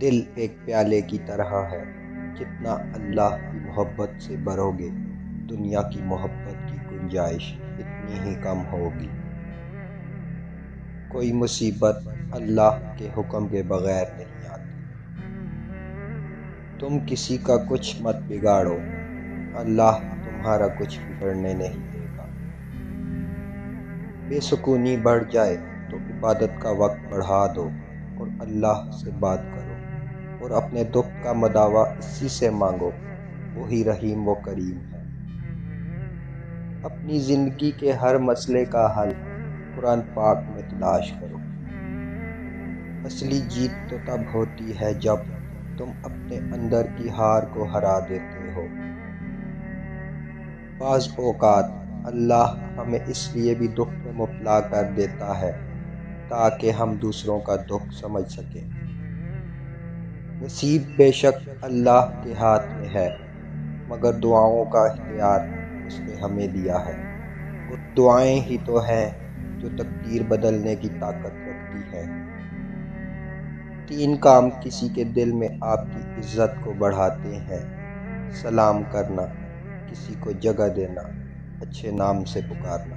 دل ایک پیالے کی طرح ہے، جتنا اللہ کی محبت سے بھرو گے، دنیا کی محبت کی گنجائش اتنی ہی کم ہوگی۔ کوئی مصیبت اللہ کے حکم کے بغیر نہیں آتی۔ تم کسی کا کچھ مت بگاڑو، اللہ تمہارا کچھ بگڑنے نہیں دے گا۔ بے سکونی بڑھ جائے تو عبادت کا وقت بڑھا دو اور اللہ سے بات کرو، اور اپنے دکھ کا مداوع اسی سے مانگو، وہی رحیم و کریم ہے۔ اپنی زندگی کے ہر مسئلے کا حل قرآن پاک میں تلاش کرو۔ اصلی جیت تو تب ہوتی ہے جب تم اپنے اندر کی ہار کو ہرا دیتے ہو۔ بعض اوقات اللہ ہمیں اس لیے بھی دکھ میں مبتلا کر دیتا ہے تاکہ ہم دوسروں کا دکھ سمجھ سکیں۔ نصیب بے شک اللہ کے ہاتھ میں ہے، مگر دعاؤں کا اختیار اس نے ہمیں دیا ہے، اور دعائیں ہی تو ہیں جو تقدیر بدلنے کی طاقت رکھتی ہیں۔ 3 کام کسی کے دل میں آپ کی عزت کو بڑھاتے ہیں: سلام کرنا، کسی کو جگہ دینا، اچھے نام سے پکارنا۔